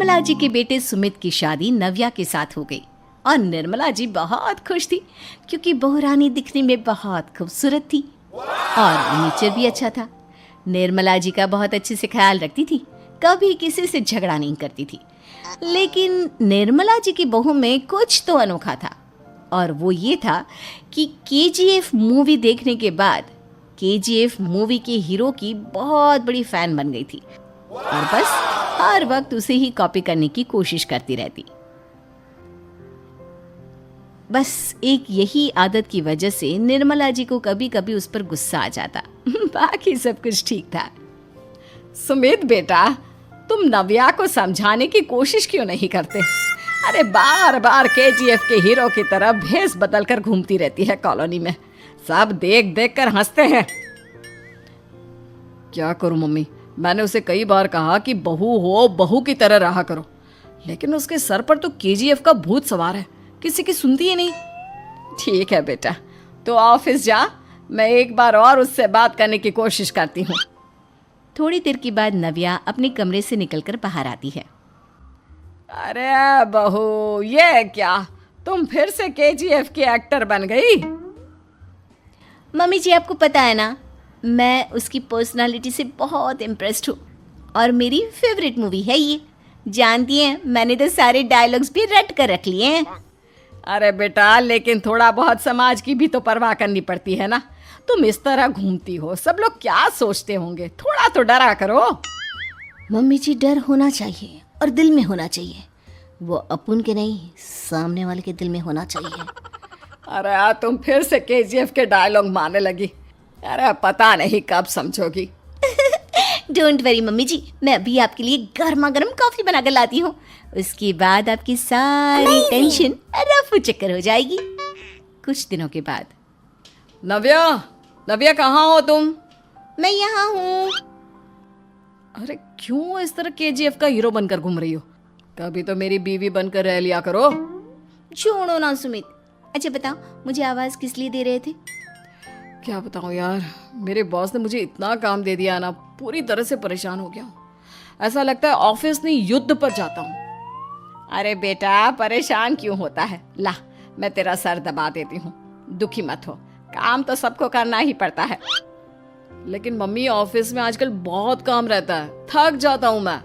निर्मला जी के बेटे सुमित की शादी नव्या के साथ हो गई और निर्मला जी बहुत खुश थी क्योंकि बहू रानी दिखने में बहुत खूबसूरत थी और नेचर भी अच्छा था। निर्मला जी का बहुत अच्छे से ख्याल रखती थी, कभी किसी से झगड़ा नहीं करती थी। लेकिन निर्मला जी की बहू में कुछ तो अनोखा था और वो ये था कि केजीएफ मूवी देखने के बाद केजीएफ मूवी के हीरो की बहुत बड़ी फैन बन गई थी और बस हर वक्त उसे ही कॉपी करने की कोशिश करती रहती। बस एक यही आदत की वजह से निर्मला जी को कभी कभी उस पर गुस्सा आ जाता। बाकी सब कुछ ठीक था। सुमित बेटा, तुम नव्या को समझाने की कोशिश क्यों नहीं करते? अरे बार बार केजीएफ के हीरो की तरह भेस बदल कर घूमती रहती है कॉलोनी में, सब देख देख कर हंसते हैं। क्या करूं मम्मी, मैंने उसे कई बार कहा कि बहू हो बहू की तरह रहा करो, लेकिन उसके सर पर तो केजीएफ का भूत सवार है, किसी की सुनती ही नहीं। ठीक है बेटा, तो ऑफिस जा, मैं एक बार और उससे बात करने की कोशिश करती हूँ। थोड़ी देर के बाद नव्या अपने कमरे से निकलकर बाहर आती है। अरे बहू, ये क्या, तुम फिर से केजीएफ की एक्टर बन गई? मम्मी जी, आपको पता है ना, मैं उसकी पर्सनालिटी से बहुत इम्प्रेस्ड हूँ और मेरी फेवरेट मूवी है ये। जानती हैं, मैंने तो सारे डायलॉग्स भी रट कर रख लिए हैं। अरे बेटा, लेकिन थोड़ा बहुत समाज की भी तो परवाह करनी पड़ती है ना। तुम इस तरह घूमती हो, सब लोग क्या सोचते होंगे, थोड़ा तो डरा करो। मम्मी जी, डर होना चाहिए और दिल में होना चाहिए, वो अपन के नहीं सामने वाले के दिल में होना चाहिए। अरे तुम फिर से केजीएफ के डायलॉग मारने लगी। अरे पता नहीं कब समझोगी। डोंट वरी मम्मी जी, मैं अभी आपके लिए गर्मा गर्म कॉफी बना कर लाती हूँ, उसके बाद आपकी सारी टेंशन रफू चक्कर हो जाएगी। कुछ दिनों के बाद। नव्या कहाँ हो तुम? मैं यहाँ हूँ। अरे क्यों इस तरह केजीएफ का हीरो बनकर घूम रही हो? कभी तो मेरी बीवी बनकर रह लिया करो। छोड़ो ना सुमित। अच्छा बताओ, मुझे आवाज किस लिए दे रहे थे? क्या बताऊँ यार, मेरे बॉस ने मुझे इतना काम दे दिया ना, पूरी तरह से परेशान हो गया हूँ। ऐसा लगता है ऑफिस नहीं युद्ध पर जाता हूँ। अरे बेटा, परेशान क्यों होता है, ला मैं तेरा सर दबा देती हूँ, दुखी मत हो, काम तो सबको करना ही पड़ता है। लेकिन मम्मी, ऑफिस में आजकल बहुत काम रहता है, थक जाता हूँ मैं।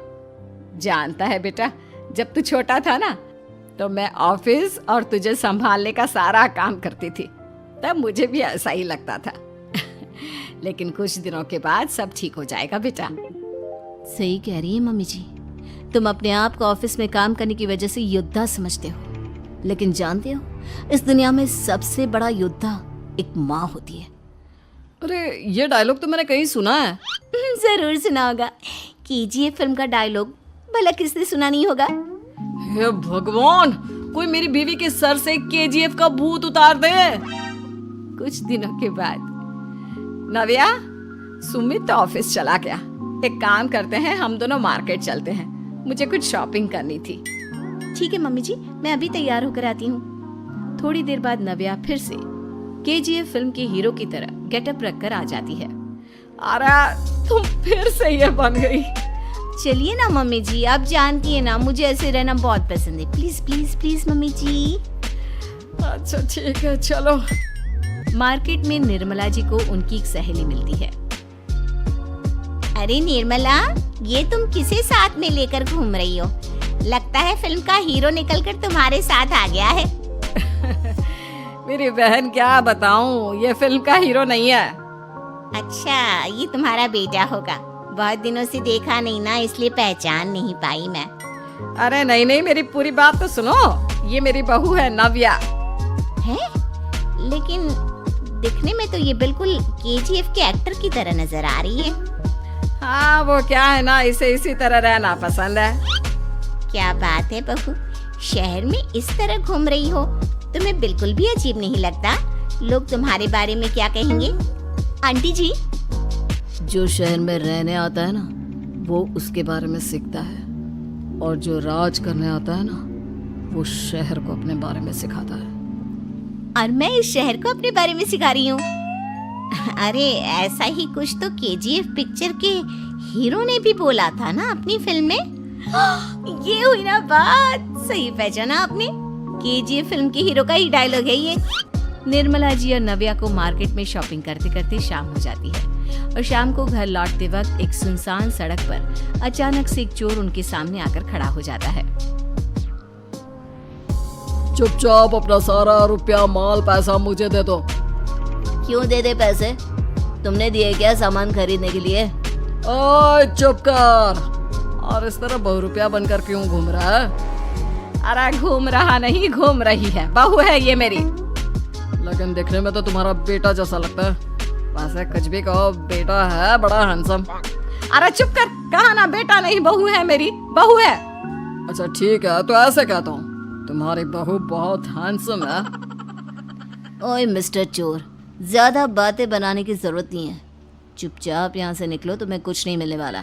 जानता है बेटा, जब तू छोटा था ना, तो मैं ऑफिस और तुझे संभालने का सारा काम करती थी, तब मुझे भी ऐसा ही लगता था। लेकिन कुछ दिनों के बाद सब ठीक हो जाएगा बेटा। सही कह रही है मम्मी जी, तुम अपने आप को ऑफिस में काम करने की वजह से योद्धा समझते हो, लेकिन जानते हो, इस दुनिया में सबसे बड़ा योद्धा एक माँ होती है। अरे ये डायलॉग तो मैंने कहीं सुना है। जरूर सुना होगा, केजीएफ फिल्म का डायलॉग, भला किसने सुना नहीं होगा। हे भगवान, कोई मेरी बीवी के सर से केजीएफ का भूत उतार दे। कुछ दिनों के बाद। नव्या, सुमित ऑफिस चला गया, एक काम करते हैं, हम दोनों मार्केट चलते हैं, मुझे कुछ शॉपिंग करनी थी। ठीक है मम्मी जी, मैं अभी तैयार होकर आती हूँ। थोड़ी देर बाद नव्या फिर से केजीएफ फिल्म के हीरो की तरह गेटअप रखकर आ जाती है। अरे तुम फिर से ये बन गई। चलिए ना मम्मी जी, आप जानती है ना, मुझे ऐसे रहना बहुत पसंद है। प्लीज प्लीज प्लीज मम्मी जी। अच्छा ठीक है, चलो। मार्केट में निर्मला जी को उनकी एक सहेली मिलती है। अरे निर्मला, ये तुम किसे साथ में लेकर घूम रही हो? लगता है फिल्म का हीरो निकलकर तुम्हारे साथ आ गया है। मेरी बहन, क्या बताऊं, ये फिल्म का हीरो नहीं है। अच्छा, ये तुम्हारा बेटा होगा, बहुत दिनों से देखा नहीं ना, इसलिए पहचान नहीं पाई मैं। अरे नहीं नहीं, मेरी पूरी बात तो सुनो, ये मेरी बहू है नव्या। है? लेकिन दिखने में तो ये बिल्कुल केजीएफ के एक्टर की तरह नजर आ रही है। हाँ, वो क्या है ना, इसे इसी तरह रहना पसंद है। क्या बात है बहू, शहर में इस तरह घूम रही हो, तुम्हें बिल्कुल भी अजीब नहीं लगता? लोग तुम्हारे बारे में क्या कहेंगे? आंटी जी, जो शहर में रहने आता है ना, वो उसके बारे में सीखता है, और जो राज करने आता है ना, वो शहर को अपने बारे में सिखाता है। और मैं इस शहर को अपने बारे में सिखा रही हूँ। अरे ऐसा ही कुछ तो केजीएफ पिक्चर के हीरो ने भी बोला था ना अपनी फिल्म में। ये हुई ना बात, सही पहचाना आपने। केजीएफ फिल्म के हीरो का ही डायलॉग है ये। निर्मला जी और नव्या को मार्केट में शॉपिंग करते करते शाम हो जाती है और शाम को घर लौटते वक्त एक सुनसान सड़क पर अचानक से एक चोर उनके सामने आकर खड़ा हो जाता है। चुपचाप अपना सारा रुपया माल पैसा मुझे दे दो। क्यों दे दे पैसे? तुमने दिए क्या सामान खरीदने के लिए? ओए चुप कर। और इस तरह बहुरुपया बनकर क्यों घूम रहा है? अरे घूम रहा नहीं, घूम रही है, बहू है ये मेरी। लेकिन दिखने में तो तुम्हारा बेटा जैसा लगता है। वैसे कुछ भी कहो, बेटा है बड़ा हैंडसम। अरे चुप कर, कहा ना बेटा नहीं बहू है मेरी, बहू है। अच्छा ठीक है, तो ऐसे कहता हूँ, तुम्हारी बहू बहुत हैंडसम है। ओए मिस्टर चोर, ज्यादा बातें बनाने की जरूरत नहीं है। चुपचाप यहाँ से निकलो, तुम्हें कुछ नहीं मिलने वाला।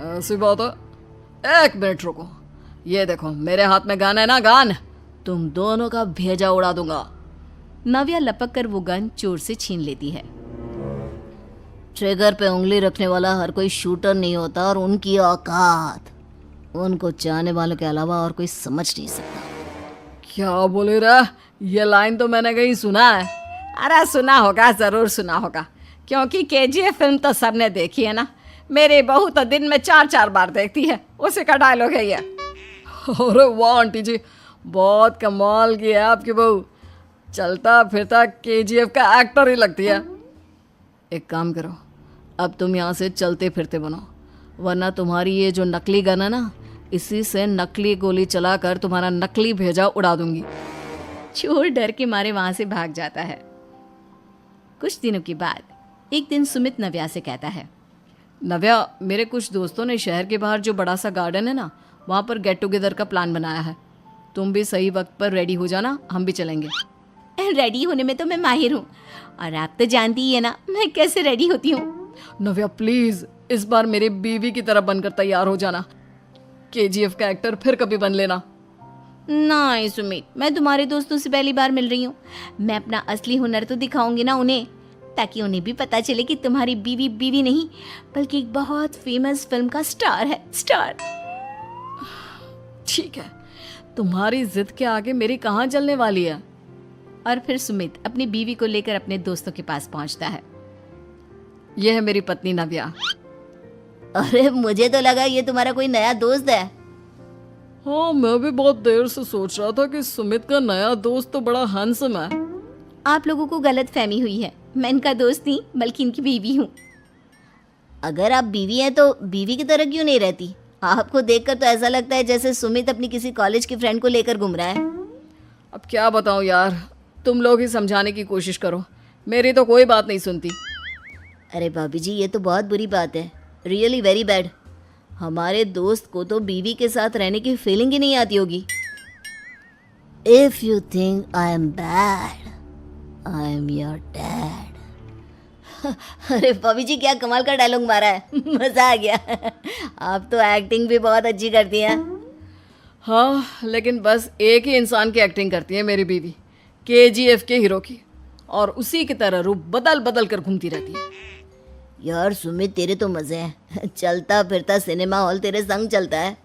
ऐसी बात है? एक मिनट रुको, ये देखो मेरे हाथ में गन है ना, गन। तुम दोनों का भेजा उड़ा दूंगा। नव्या लपक कर वो गन चोर से छीन लेती है। ट्रिगर पे उंगली रखने वाला हर कोई शूटर नहीं होता, और उनकी औकात उनको चाहने वालों के अलावा और कोई समझ नहीं सकता। क्या बोले रे? ये लाइन तो मैंने कहीं सुना है। अरे सुना होगा, जरूर सुना होगा, क्योंकि केजीएफ फिल्म तो सबने देखी है ना। मेरी बहू तो दिन में 4-4 बार देखती है, उसी का डायलॉग है ये। अरे वाह आंटी जी, बहुत कमाल की है आपकी बहू। चलता फिरता केजीएफ का एक्टर ही लगती है। एक काम करो, अब तुम यहाँ से चलते फिरते बनो, वरना तुम्हारी ये जो नकली गन है ना, इसी से नकली गोली चलाकर तुम्हारा नकली भेजा उड़ा दूंगी। चोर डर के मारे वहां से भाग जाता है। कुछ दिनों के बाद एक दिन सुमित नव्या से कहता है, नव्या, मेरे कुछ दोस्तों ने शहर के बाहर जो बड़ा सा गार्डन है ना, वहाँ पर गेट टुगेदर का प्लान बनाया है। तुम भी सही वक्त पर रेडी हो जाना, हम भी चलेंगे। रेडी होने में तो मैं माहिर हूँ, और आप तो जानती ही है ना मैं कैसे रेडी होती हूँ। नव्या प्लीज, इस बार मेरी बीवी की तरह बनकर तैयार हो जाना। केजीएफ का एक्टर फिर कभी बन लेना। नहीं सुमित, मैं तुम्हारे दोस्तों से पहली बार मिल रही हूँ। मैं अपना असली हुनर तो दिखाऊंगी ना उन्हें, ताकि उन्हें भी पता चले कि तुम्हारी बीवी बीवी नहीं, बल्कि एक बहुत फेमस फिल्म का स्टार है, स्टार। ठीक है, तुम्हारी जिद के आगे मेरी कहाँ चलने वाली है। और फिर सुमित अपनी बीवी को लेकर अपने दोस्तों के पास पहुंचता है। यह है मेरी पत्नी नव्या। अरे मुझे तो लगा ये तुम्हारा कोई नया दोस्त है। हाँ, मैं भी बहुत देर से सोच रहा था कि सुमित का नया दोस्त तो बड़ा हैंडसम है। आप लोगों को गलत फहमी हुई है, मैं इनका दोस्त नहीं बल्कि इनकी बीवी हूँ। अगर आप बीवी हैं तो बीवी की तरह क्यों नहीं रहती? आपको देखकर तो ऐसा लगता है जैसे सुमित अपनी किसी कॉलेज की फ्रेंड को लेकर घूम रहा है। अब क्या बताऊँ यार, तुम लोग ही समझाने की कोशिश करो, मेरी तो कोई बात नहीं सुनती। अरे भाभी जी, ये तो बहुत बुरी बात है, रियली वेरी बैड। हमारे दोस्त को तो बीवी के साथ रहने की फीलिंग ही नहीं आती होगी। If you think I am bad, I am your dad. अरे भाभी जी, क्या कमाल का डायलॉग मारा है, मजा आ गया। आप तो एक्टिंग भी बहुत अच्छी करती हैं। हाँ, लेकिन बस एक ही इंसान की एक्टिंग करती है मेरी बीवी, केजीएफ के हीरो की, और उसी की तरह रूप बदल बदल कर घूमती रहती है। यार सुमित, तेरे तो मजे हैं, चलता फिरता सिनेमा हॉल तेरे संग चलता है।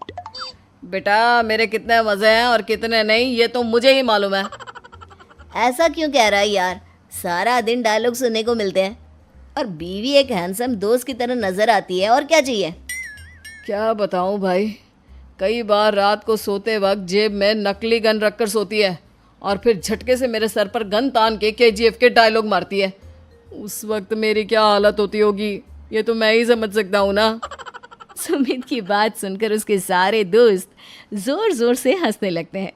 बेटा, मेरे कितने मजे हैं और कितने नहीं ये तो मुझे ही मालूम है। ऐसा क्यों कह रहा है यार, सारा दिन डायलॉग सुनने को मिलते हैं, और बीवी एक हैंडसम दोस्त की तरह नजर आती है, और क्या चाहिए। क्या बताऊं भाई, कई बार रात को सोते वक्त जेब में नकली गन रखकर सोती है, और फिर झटके से मेरे सर पर गन तान के केजीएफ के डायलॉग मारती है। उस वक्त मेरी क्या हालत होती होगी, ये तो मैं ही समझ सकता हूँ ना। सुमित की बात सुनकर उसके सारे दोस्त जोर जोर से हंसने लगते हैं।